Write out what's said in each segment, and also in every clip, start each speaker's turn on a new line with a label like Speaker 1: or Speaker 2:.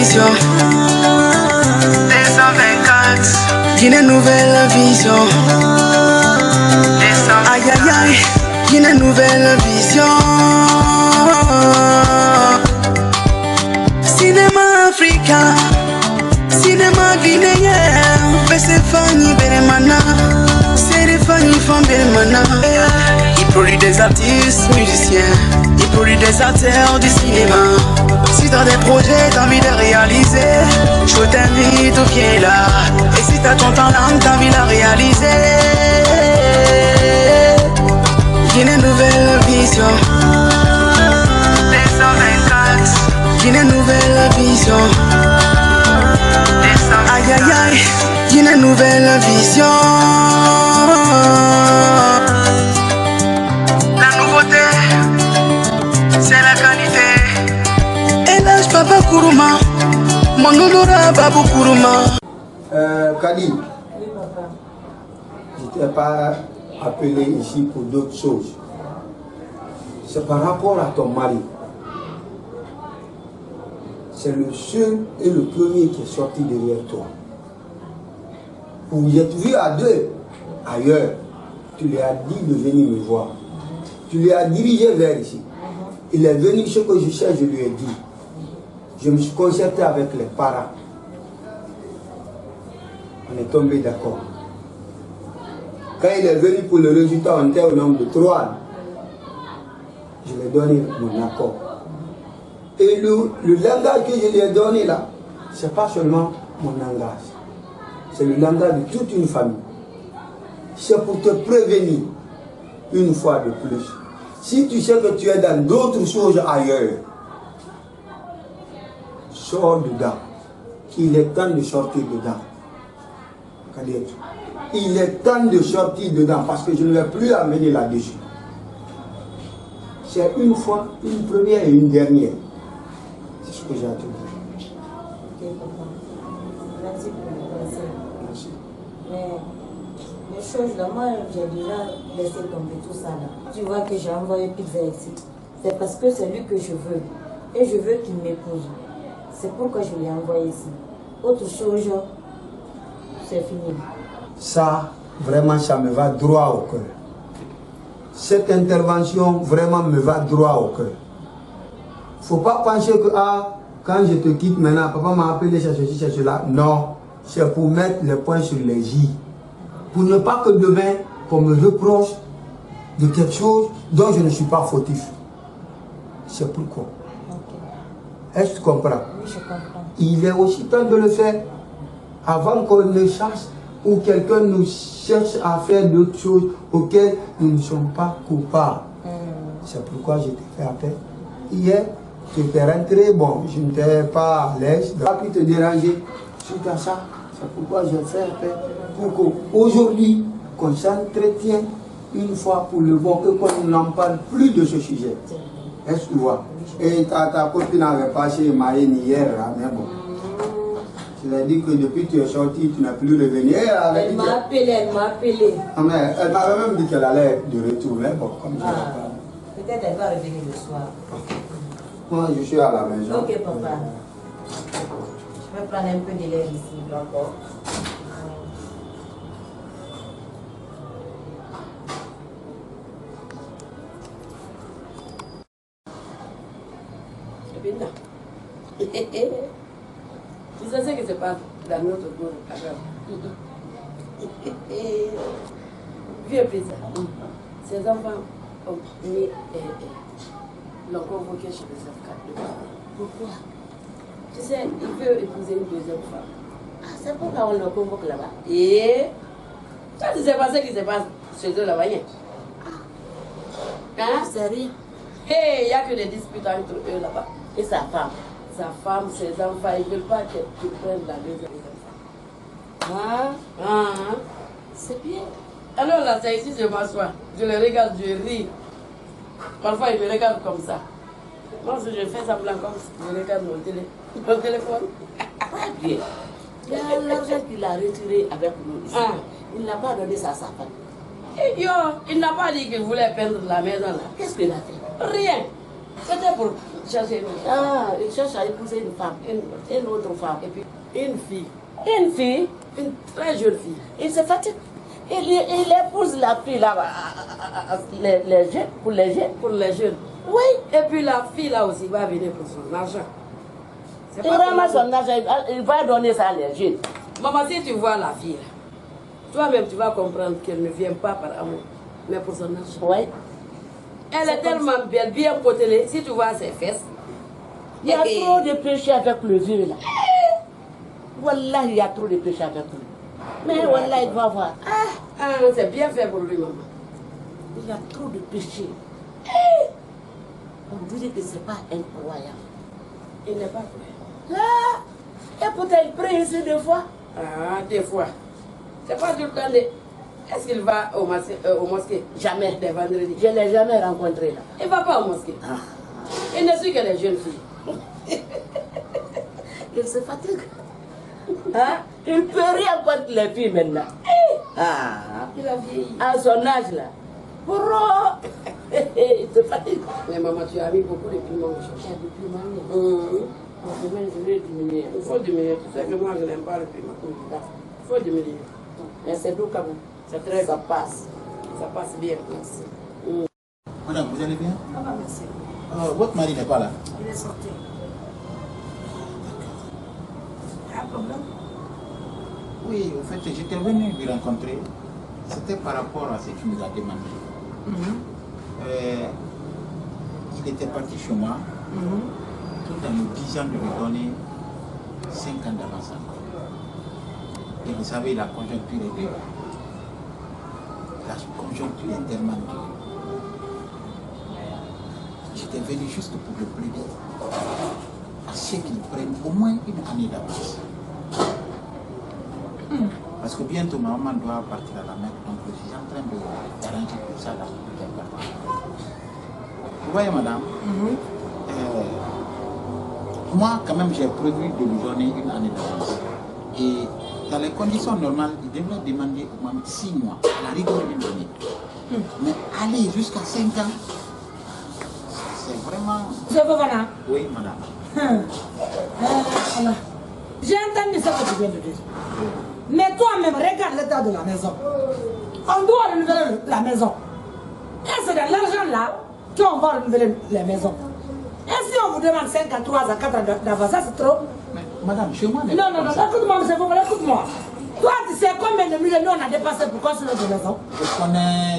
Speaker 1: vision. 224. Une nouvelle vision. Aïe aïe aïe. Une nouvelle vision. Cinéma africain. Cinéma guinéen. C'est Fanny Belemana. C'est Fanny Fan Belemana. Il produit des artistes musiciens. Il produit des acteurs du cinéma. Si t'as des projets, t'as envie de réaliser, je t'invite au pied là. Et si t'as ton talent, t'as envie de réaliser. J'ai une nouvelle vision. 224. J'ai une nouvelle vision. Aïe aïe aïe. J'ai une nouvelle vision. La nouveauté, c'est la qualité. Elage Papa Kourouma, mon honorable Babou Kourouma.
Speaker 2: Kali,
Speaker 3: Oui, papa.
Speaker 2: je t'ai pas appelé ici pour d'autres choses. C'est par rapport à ton mari. C'est le seul et le premier qui est sorti derrière toi. Vous êtes vus à deux ailleurs. Tu lui as dit de venir me voir. Tu lui as dirigé vers ici. Il est venu, ce que je sais, je lui ai dit. Je me suis concerté avec les parents. On est tombé d'accord. Quand il est venu pour le résultat, on était au nombre de 3. Je lui ai donné mon accord. Et le langage que je lui ai donné là, ce n'est pas seulement mon langage. C'est le langage de toute une famille. C'est pour te prévenir une fois de plus. Si tu sais que tu es dans d'autres choses ailleurs, sors dedans. Il est temps de sortir dedans. Il est temps de sortir dedans parce que je ne vais plus amener là-dessus. C'est une fois, une première et une dernière. C'est ce que j'ai à te dire.
Speaker 3: Ok, papa. Merci pour le conseil.
Speaker 2: Merci.
Speaker 3: Mais les choses là, moi j'ai déjà laissé tomber tout ça là. Tu vois que j'ai envoyé pizza ici. C'est parce que c'est lui que je veux. Et je veux qu'il m'épouse. C'est pourquoi je l'ai envoyé ici. Autre chose, c'est fini.
Speaker 2: Ça, vraiment, ça me va droit au cœur. Cette intervention, vraiment, me va droit au cœur. Il ne faut pas penser que, quand je te quitte maintenant, papa m'a appelé, c'est ceci, c'est cela. Non, c'est pour mettre les points sur les i. Pour ne pas que demain, qu'on me reproche de quelque chose dont je ne suis pas fautif. C'est pourquoi.
Speaker 3: Ok.
Speaker 2: Est-ce que tu comprends?
Speaker 3: Oui, je comprends.
Speaker 2: Il est aussi temps de le faire avant qu'on ne cherche ou quelqu'un nous cherche à faire d'autres choses auxquelles nous ne sommes pas coupables. C'est pourquoi j'ai fait appel. Hier, tu étais rentré, bon, je n'étais pas à l'aise, je n'ai pas pu te déranger suite à ça. C'est pourquoi j'ai fait appel pour qu'aujourd'hui, qu'on s'entretienne une fois pour le bon et qu'on n'en parle plus de ce sujet. Est-ce que tu vois? Et ta copine avait passé Marine hier, là, mais bon. Je lui ai dit que depuis que tu es sorti, tu n'as plus revenu.
Speaker 3: Elle m'a appelé,
Speaker 2: Ah, mais elle m'avait même dit qu'elle allait de retour, mais bon, comme je l'ai pas.
Speaker 3: Peut-être elle va revenir le soir.
Speaker 2: Moi, je suis à la maison.
Speaker 3: Ok, papa. Je vais prendre un peu de l'air ici. D'accord.
Speaker 4: Tu sais ce qui se passe dans notre cour de vieux président, ces enfants ont mis l'ont convoqué chez les avocats.
Speaker 3: Pourquoi?
Speaker 4: Tu sais, il veut épouser une deuxième femme.
Speaker 3: Ah, c'est pourquoi on le convoque là-bas.
Speaker 4: Et ça, tu sais pas ce qui se passe chez eux là-bas. Hein?
Speaker 3: C'est rien.
Speaker 4: Hey, il n'y a que des disputes entre eux là-bas.
Speaker 3: Et sa femme?
Speaker 4: Sa femme, ses enfants, ils ne veulent pas que tu prennes la deuxième femme.
Speaker 3: C'est bien.
Speaker 4: Alors là, c'est ici, je m'assois. Je le regarde, je ris. Parfois, il me regarde comme ça. Moi, si je fais semblant comme ça, je regarde mon téléphone.
Speaker 3: Pas bien. Il y a l'argent qu'il a retiré avec nous ici. Il n'a pas donné ça à sa femme.
Speaker 4: Idiot, il n'a pas dit qu'il voulait peindre la maison là.
Speaker 3: Qu'est-ce qu'il a fait?
Speaker 4: Rien. C'était pour Il cherche à épouser une femme, une autre femme. Et puis une fille. Une fille? Une très jeune fille. Il se fatigue. Il épouse la fille là, les jeunes, pour les jeunes. Pour les jeunes. Oui. Et puis la fille là aussi va venir pour son argent. Il ramasse son argent, il va donner ça à les jeunes. Maman, si tu vois la fille là, toi-même tu vas comprendre qu'elle ne vient pas par amour, mais pour son argent. Oui. Elle est tellement belle, bien potelée. Si tu vois ses fesses. Il y a trop de péché avec le vieux là. Wallah, il y a trop de péché avec lui. Mais Wallah, il doit voir. C'est bien fait pour lui, maman. Il y a trop de péché. On dirait que c'est pas incroyable. Il n'est pas croyant. Et pourtant, il prie ici deux fois. Des fois. C'est pas tout le temps. Est-ce qu'il va au mosquée? Jamais. Des vendredis. Je ne l'ai jamais rencontré là. Il ne va pas au mosquée. Il ne suit que les jeunes filles. Il se fatigue. Il ne peut rien contre les filles maintenant. Il a vieilli. À son âge là. Il se fatigue. Mais maman, tu as mis beaucoup de piment. Il y a du piment. Je vais diminuer. Il faut diminuer. Tu sais que moi, je n'aime pas le piment. Il faut diminuer. Mais c'est doux quand même. C'est très ça passe. Ça passe bien. Merci.
Speaker 5: Madame, vous allez bien?
Speaker 3: Ça va, merci.
Speaker 5: Votre mari n'est pas là?
Speaker 3: Il est sorti. Il y a un problème?
Speaker 5: Oui, en fait, j'étais venu lui rencontrer. C'était par rapport à ce qu'il nous a demandé. Il était parti chez moi, tout en nous disant de lui donner 5 ans d'avance encore. Et vous savez, la conjoncture est dure. La conjoncture est tellement dure. J'étais venu juste pour le plaider à ce qu'il prenne au moins une année d'avance. Parce que bientôt ma maman doit partir à la mer, donc je suis en train d'arranger tout ça là. Vous voyez madame, moi quand même j'ai prévu de lui donner une année d'avance. Et dans les conditions normales, il devrait demander au moins 6 mois, à la rigueur une année. Mais aller jusqu'à 5 ans, c'est vraiment...
Speaker 6: Je veux voilà.
Speaker 5: Oui madame.
Speaker 6: J'ai entendu ce que tu viens de dire. Mais toi-même, regarde l'état de la maison. On doit renouveler la maison. Et c'est de l'argent là qu'on va renouveler la maison. Et si on vous demande 5 à 3 à 4 ans d'avance, ça c'est trop.
Speaker 5: Mais madame, chez moi...
Speaker 6: Non, écoute-moi, monsieur Fofana, écoute-moi. Toi, tu sais combien de millions nous on a dépensé pour construire notre maison?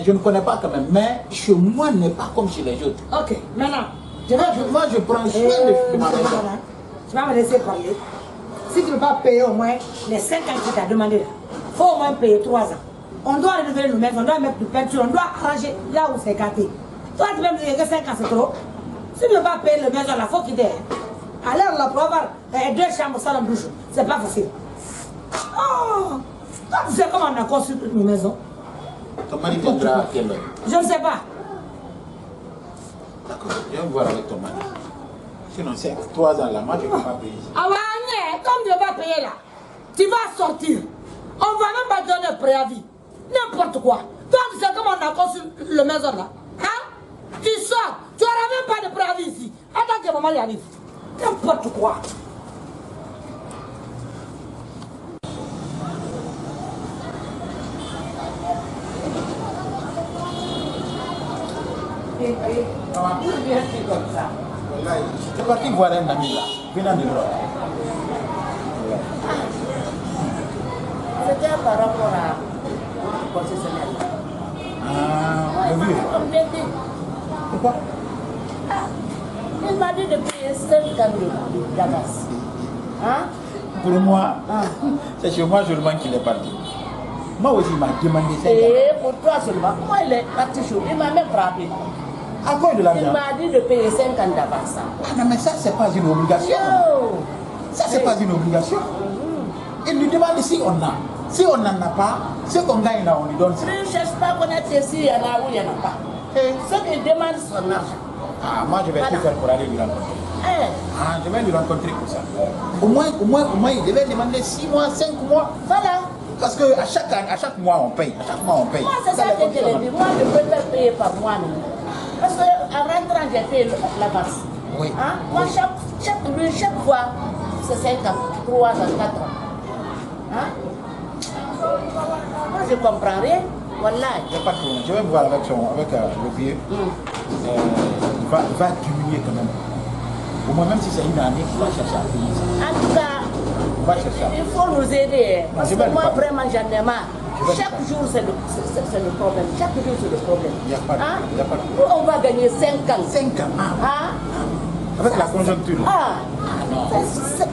Speaker 5: Je ne connais pas quand même, mais chez moi n'est pas comme chez les autres.
Speaker 6: Ok, maintenant,
Speaker 5: Moi, je prends soin de ma maison.
Speaker 6: Tu vas me laisser parler. Si tu ne veux pas payer au moins les 5 ans que tu as demandé, il faut au moins payer 3 ans. On doit renouveler nos maisons, on doit mettre du peinture, on doit arranger là où c'est gâté. Toi, tu vas me dire que 5 ans c'est trop. Si tu ne veux pas payer les maisons, il faut qu'il t'aide. Alors, là, pour avoir 2 chambres, salon, douche, c'est pas facile. Oh, toi, tu sais comment on a construit nos maisons?
Speaker 5: Ton mari viendra à quelle heure?
Speaker 6: Je ne sais pas.
Speaker 5: D'accord, je vais voir avec ton mari. Sinon, c'est 3 ans là, moi je ne peux pas payer.
Speaker 6: Ah ouais, comme tu ne veux pas payer là, tu vas sortir. On ne va même pas donner préavis. N'importe quoi. Toi, tu sais comment on a construit le maison là? Hein? Tu sors, tu n'auras même pas de préavis ici. Attends que maman y arrive. N'importe quoi.
Speaker 5: Maman, où viens-tu comme ça? Je suis parti voir un ami là, venant de l'Europe.
Speaker 4: C'était par rapport à concessionnaire.
Speaker 5: Le vieux.
Speaker 4: On m'a dit.
Speaker 5: Pourquoi?
Speaker 4: Il m'a dit de payer 5 ans d'avance. Hein?
Speaker 5: Pour moi, c'est chez moi seulement qu'il est parti. Moi aussi, il m'a demandé 5 ans.
Speaker 4: Et pour toi seulement, comment il est parti chaud? Il m'a même frappé.
Speaker 5: À quoi de
Speaker 4: Il
Speaker 5: l'argent?
Speaker 4: m'a dit de payer 5 ans d'avance.
Speaker 5: Ah non, mais ça, c'est pas une obligation.
Speaker 4: Yo!
Speaker 5: Ça, c'est pas une obligation. Il nous demande si on a. Si on n'en a pas, ce qu'on gagne là, on lui donne ça.
Speaker 4: Tu ne cherches pas à connaître s'il y en a ou il n'y en a pas. Ce qu'il demande, c'est son argent.
Speaker 5: Ah, moi, je vais tout faire pour aller lui rencontrer. Ah, je vais lui rencontrer pour ça. Au moins, il devait demander 6 mois, 5 mois.
Speaker 4: Voilà.
Speaker 5: Parce que à chaque mois, on paye. À chaque mois, on paye.
Speaker 4: Moi, c'est ça que je l'ai dit. Moi, je préfère payer par moi-même. Parce qu'en rentrant, j'ai payé l'avance.
Speaker 2: Oui.
Speaker 4: Hein? Moi, chaque fois, c'est 5 ans, 3 ans, 4 ans. Hein? Moi, je ne comprends rien. Voilà.
Speaker 5: Il n'y a pas de problème. Je vais voir avec le vieux. Il va diminuer quand même. Au moins, même si c'est une année, il va chercher à payer ça.
Speaker 4: En tout cas, il faut nous aider. Parce que moi, vraiment, j'en ai marre. Chaque jour, c'est le problème. Chaque jour, c'est le problème.
Speaker 5: Il n'y a pas de problème. Il y a pas de problème.
Speaker 4: On va gagner 5 ans.
Speaker 5: 5 ans.
Speaker 4: Hein?
Speaker 5: Avec la conjoncture.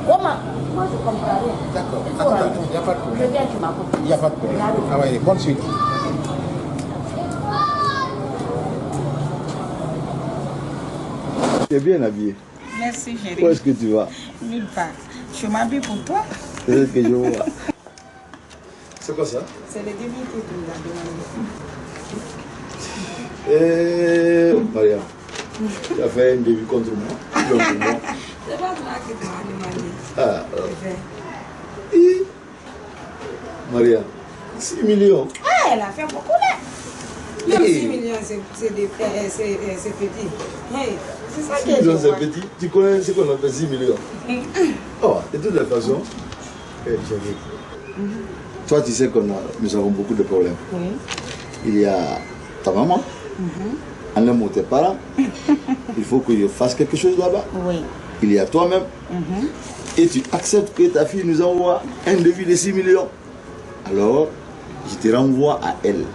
Speaker 4: Comment? Moi, je ne comprends rien.
Speaker 5: D'accord. Attends, il n'y a pas de problème.
Speaker 4: Je viens, tu m'as compris.
Speaker 5: Il n'y a pas de problème. Ah oui, bonne suite.
Speaker 7: Tu es bien habillé.
Speaker 8: Merci chérie.
Speaker 7: Où est-ce que tu vas?
Speaker 8: Nulle part. Je m'habille pour toi.
Speaker 7: C'est ce que je vois. C'est quoi ça?
Speaker 8: C'est le début que tu nous as demandé.
Speaker 7: Maria, tu as fait un début contre moi. Donc, moi.
Speaker 8: C'est pas toi que tu m'as demandé.
Speaker 7: Ah, Maria, 6 millions.
Speaker 8: Ah, elle a fait beaucoup là. Même
Speaker 7: Hey.
Speaker 8: 6 millions, c'est petit. Hey, c'est ça
Speaker 7: 6
Speaker 8: que je
Speaker 7: millions, c'est
Speaker 8: vois.
Speaker 7: petit. Tu connais ce qu'on appelle 6 millions? Oh, de toutes les façons, chérie, toi, tu sais nous avons beaucoup de problèmes.
Speaker 8: Oui.
Speaker 7: Il y a ta maman, en un mot tes parents. Il faut que je fasse quelque chose là-bas.
Speaker 8: Oui.
Speaker 7: Il y a toi-même. Et tu acceptes que ta fille nous envoie un devis de 6 millions. Alors, je te renvoie à elle.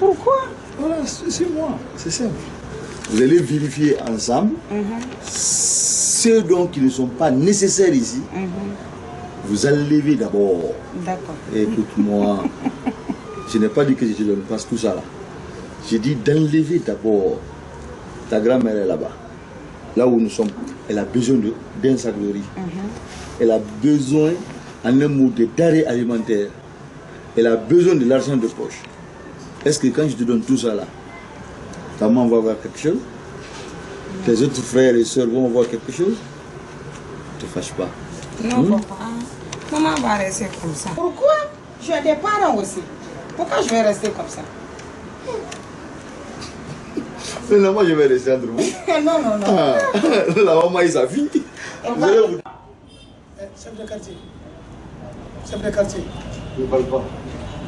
Speaker 8: Pourquoi?
Speaker 7: Voilà, c'est moi. C'est simple. Vous allez vérifier ensemble ceux donc qui ne sont pas nécessaires ici. Vous enlevez d'abord.
Speaker 8: D'accord.
Speaker 7: Écoute-moi. Je n'ai pas dit que je te donne pas tout ça là. J'ai dit d'enlever d'abord. Ta grand-mère est là-bas. Là où nous sommes. Elle a besoin d'un sac de riz. Elle a besoin, en un mot, de denrées alimentaires. Elle a besoin de l'argent de poche. Est-ce que quand je te donne tout ça là, ta maman va voir quelque chose? Tes autres frères et sœurs vont voir quelque chose? Ne te fâche pas.
Speaker 8: Non, papa. Maman va rester comme ça. Pourquoi? Je ai des parents aussi. Pourquoi je vais rester comme ça?
Speaker 7: Maintenant, moi je vais rester entre vous.
Speaker 8: Non, non, non.
Speaker 7: Ah, la maman et sa fille. Vous allez vous...
Speaker 2: Chef de quartier. Chef de quartier.
Speaker 7: Je ne parle pas.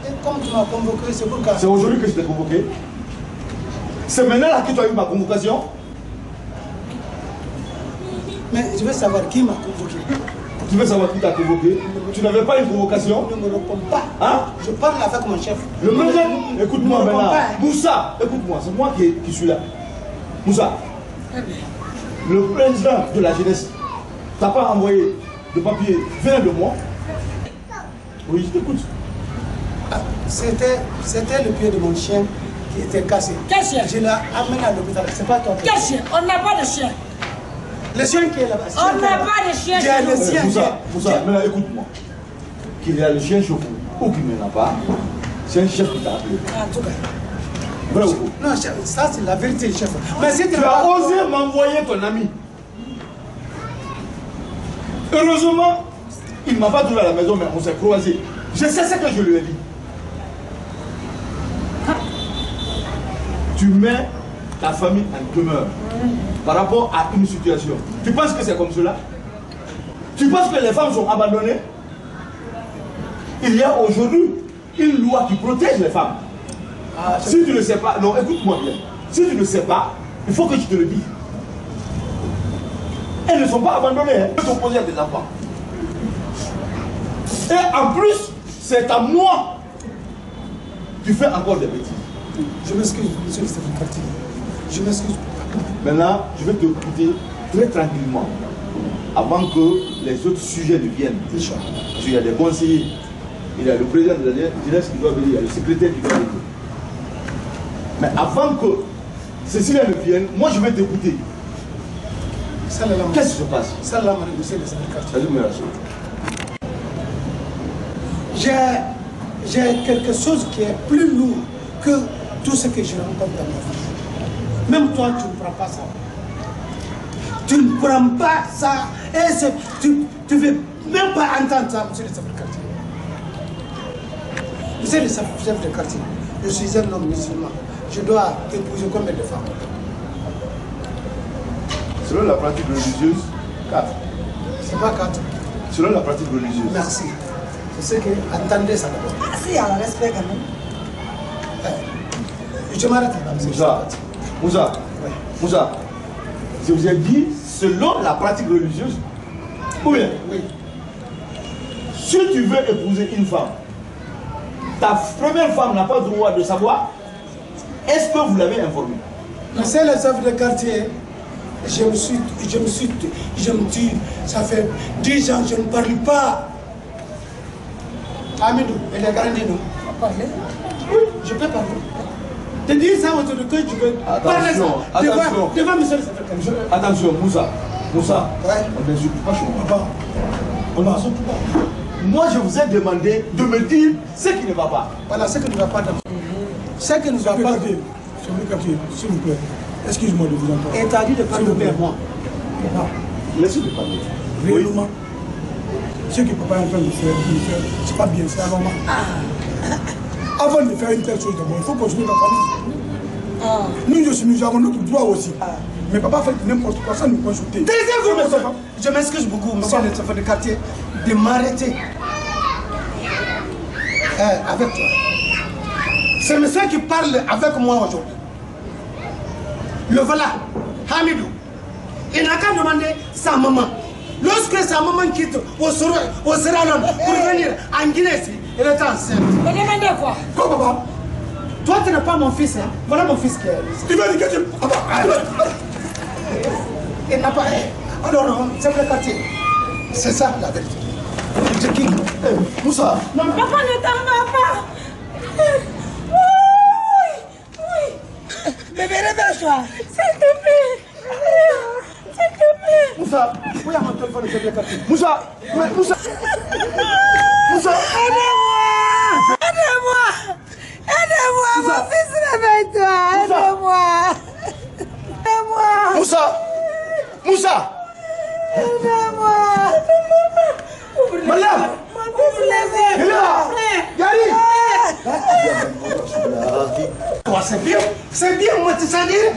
Speaker 2: Et comme tu m'as convoqué, c'est pourquoi?
Speaker 7: C'est aujourd'hui que je t'ai convoqué. C'est maintenant là que tu as eu ma convocation.
Speaker 2: Mais je veux savoir qui m'a convoqué.
Speaker 7: Tu veux savoir qui t'a convoqué? Tu n'avais pas une convocation?
Speaker 2: Ne me réponds pas.
Speaker 7: Hein?
Speaker 2: Je parle avec mon chef.
Speaker 7: Le président, écoute-moi
Speaker 2: Ne me réponds
Speaker 7: maintenant.
Speaker 2: pas.
Speaker 7: Moussa, écoute-moi, c'est moi qui suis là. Moussa, le président de la jeunesse, t'as pas envoyé de papier venant de moi? Oui, je t'écoute.
Speaker 2: Ah, c'était le pied de mon chien qui était cassé.
Speaker 6: Quel chien?
Speaker 2: Je l'ai amené à l'hôpital. C'est pas toi.
Speaker 6: Quel chien? On n'a pas de chien.
Speaker 2: Le chien qui est là-bas.
Speaker 6: On n'a pas de chien
Speaker 2: J'ai
Speaker 6: chez
Speaker 2: le
Speaker 6: nous.
Speaker 2: chien.
Speaker 7: Moussa, maintenant écoute-moi. Qu'il y a le chien chez vous ou qu'il ne l'a pas, c'est un chef qui t'a appelé.
Speaker 2: En tout cas.
Speaker 7: Vrai ou faux?
Speaker 2: Non, chef, ça c'est la vérité, chef. Mais si
Speaker 7: Tu as osé m'envoyer ton ami. Heureusement, il ne m'a pas trouvé à la maison, mais on s'est croisés. Je sais ce que je lui ai dit. Tu mets ta famille en demeure par rapport à une situation. Tu penses que c'est comme cela? Tu penses que les femmes sont abandonnées? Il y a aujourd'hui une loi qui protège les femmes. Si tu ne sais pas, non, écoute-moi bien. Si tu ne sais pas, il faut que je te le dise. Elles ne sont pas abandonnées, hein. Elles sont posées à des enfants. Et en plus, c'est à moi. Tu fais encore des bêtises.
Speaker 2: Je m'excuse, monsieur le chef de quartier. Je m'excuse.
Speaker 7: Maintenant, je vais te écouter très tranquillement avant que les autres sujets ne viennent. Parce qu'il y a des conseillers, il y a le président de la jeunesse qui doit venir, il y a le secrétaire qui doit venir. Mais avant que ceci-là ne vienne, moi je vais t'écouter. Qu'est-ce qui se passe?
Speaker 2: Salam alaikum, monsieur le chef de quartier.
Speaker 7: Salut, merci.
Speaker 2: J'ai quelque chose qui est plus lourd que tout ce que je rencontre dans ma vie. Même toi, tu ne prends pas ça. Tu ne prends pas ça. Et tu ne veux même pas entendre ça, monsieur le chef de quartier. Monsieur le chef de quartier, je suis un homme musulman. Je dois épouser combien de femmes?
Speaker 7: Selon la pratique religieuse, 4.
Speaker 2: C'est pas 4.
Speaker 7: Selon la pratique religieuse.
Speaker 2: Merci. C'est ce que attendez ça d'abord.
Speaker 6: Ah si, il y a le respect quand même.
Speaker 2: Je m'arrête là.
Speaker 7: Moussa, je vous ai dit selon la pratique religieuse. Oui. Si tu veux épouser une femme, ta première femme n'a pas le droit de savoir. Est-ce que vous l'avez informé?
Speaker 2: C'est les œuvres de quartier. Je me tue. Ça fait 10 ans, je ne parle pas. Amidou, elle est grandi, non?
Speaker 6: Parler.
Speaker 2: Oui, je peux parler. Te dire ça autour de toi, tu veux parler ça. Devant monsieur le secrétaire.
Speaker 7: Attention, Moussa.
Speaker 2: Ouais.
Speaker 7: On n'insulte pas chez moi. On n'insulte pas. Moi, je vous ai demandé de me dire ce qui ne va pas.
Speaker 2: Voilà, ce qui ne va pas. Ce qui ne va pas.
Speaker 9: S'il vous plaît, excuse-moi de vous entendre.
Speaker 2: Et t'as dit de parler de moi.
Speaker 7: Laissez de parler.
Speaker 9: Réellement, ce que papa est en train de faire, c'est pas bien, c'est anormal. Avant de faire une telle chose d'abord, il faut construire la famille. Nous avons notre droit aussi. Mais papa fait n'importe quoi sans nous consulter.
Speaker 2: Taisez-vous, monsieur. Je m'excuse beaucoup, monsieur le chef de quartier, de m'arrêter. Avec toi. C'est monsieur qui parle avec moi aujourd'hui. Le voilà, Hamidou. Il n'a qu'à demander sa maman. Lorsque sa maman quitte au Sierra Leone pour venir en Guinée ici, elle est enceinte.
Speaker 6: Mais demandez quoi?
Speaker 2: Quoi, papa? Toi, tu n'es pas mon fils, hein? Voilà mon fils qui est ici.
Speaker 9: Il va dire que tu...
Speaker 2: Il n'a pas... Alors, c'est le quartier. C'est ça, la vérité. Je quitte.
Speaker 7: Moussa.
Speaker 6: Non, papa ne t'en va pas. Oui. Bébé, réveille-toi. S'il te plaît. S'il te plaît.
Speaker 7: Moussa. Oui, à mon téléphone, c'est le quartier. Moussa. Moussa.
Speaker 6: Aidez-moi. Mon fils, réveille-toi. Aidez-moi.
Speaker 7: Moussa.
Speaker 6: Aidez-moi.
Speaker 7: Madame.
Speaker 6: Ouvre les yeux.
Speaker 7: Yari.
Speaker 2: C'est bien, moi, tu sais dire,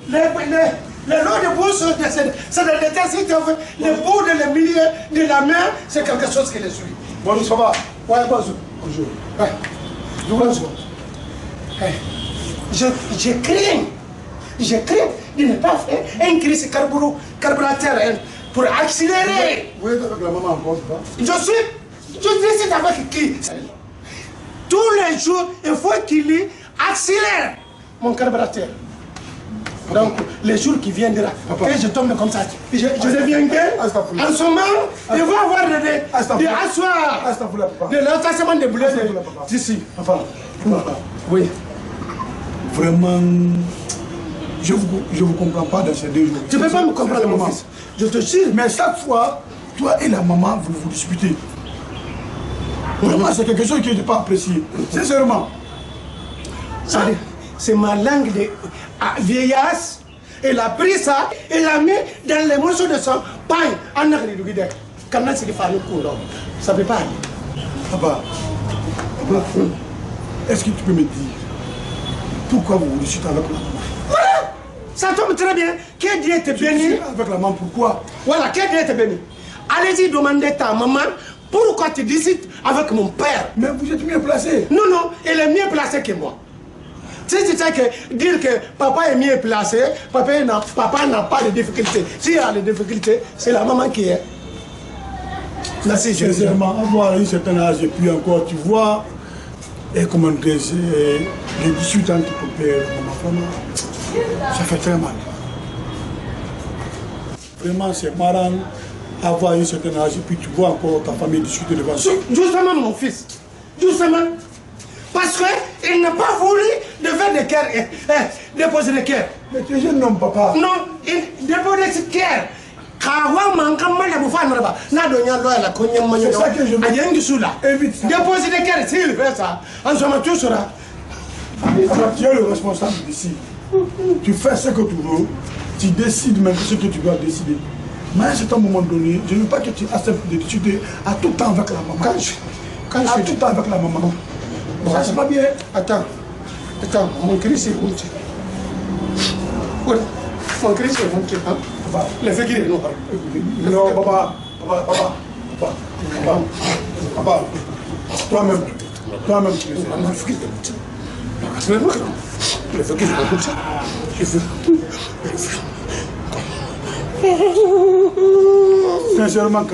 Speaker 2: le lot de bouche, c'est le détail, si tu veux, le bout de le milieu de la main, c'est quelque chose qui les suit.
Speaker 7: Bonjour, ça va?
Speaker 2: Ouais, bonjour. Ouais. Bonjour. Je crains de ne pas faire un crise carburateur pour accélérer.
Speaker 9: Vous êtes avec la maman encore, pas?
Speaker 2: Je suis avec qui? Tous les jours, il faut qu'il accélère mon carburateur. Donc, les jours qui viendront, et je tombe comme ça, je deviens bien. En ce moment, il va avoir des assoirs, de l'entassement des boulets d'ici.
Speaker 9: Oui. Vraiment, je vous comprends pas dans ces 2 jours.
Speaker 2: Tu ne peux pas me comprendre, mon fils. Je te jure.
Speaker 9: Mais chaque fois, toi et la maman, vous disputez. Vraiment, c'est quelque chose qui n'est pas apprécié. Sincèrement.
Speaker 2: C'est ma langue de vieillesse. Elle a pris ça et l'a mis dans les morceaux de son pain. Quand c'est des familles courant, ça ne peut pas aller.
Speaker 9: Papa, est-ce que tu peux me dire pourquoi vous disputez avec la maman?
Speaker 2: Voilà. Ça tombe très bien. Que Dieu te bénisse.
Speaker 9: Avec la maman, pourquoi?
Speaker 2: Voilà, que Dieu te bénisse. Allez-y demander ta maman pourquoi tu discutes avec mon père.
Speaker 9: Mais vous êtes mieux placé.
Speaker 2: Non, elle est mieux placée que moi. Si tu sais que dire que papa est mieux placé, papa n'a pas de difficultés. S'il y a des difficultés, c'est la maman qui est. Merci,
Speaker 9: sincèrement, avoir un certain âge et puis encore, tu vois, et comment dire, les 18 ans qui peut perdre maman, vraiment, ça fait très mal. Vraiment, c'est marrant avoir un certain âge et puis tu vois encore ta famille discuter devant toi.
Speaker 2: Justement, mon fils, justement, parce qu'il n'a pas voulu de faire des cœurs, déposer des cœurs.
Speaker 9: Mais tu es jeune homme, papa.
Speaker 2: Non, il dépose des cœurs. C'est ça que je veux. Évite ça. Déposer des cœurs, s'il fait ça, en ce moment tout sera.
Speaker 9: Tu es le responsable d'ici. Tu fais ce que tu veux, tu décides même ce que tu dois décider. Mais à un certain moment donné, je ne veux pas que tu acceptes de discuter à tout temps avec la maman. À tout temps avec la maman. Ça, c'est pas bien.
Speaker 2: Attends, mon cri c'est où?
Speaker 9: Mon Christ, c'est mon qui hein? Les faits qui non. Non, papa. Toi-même, tu le sais. Les faits qui sont comme ça. Sincèrement,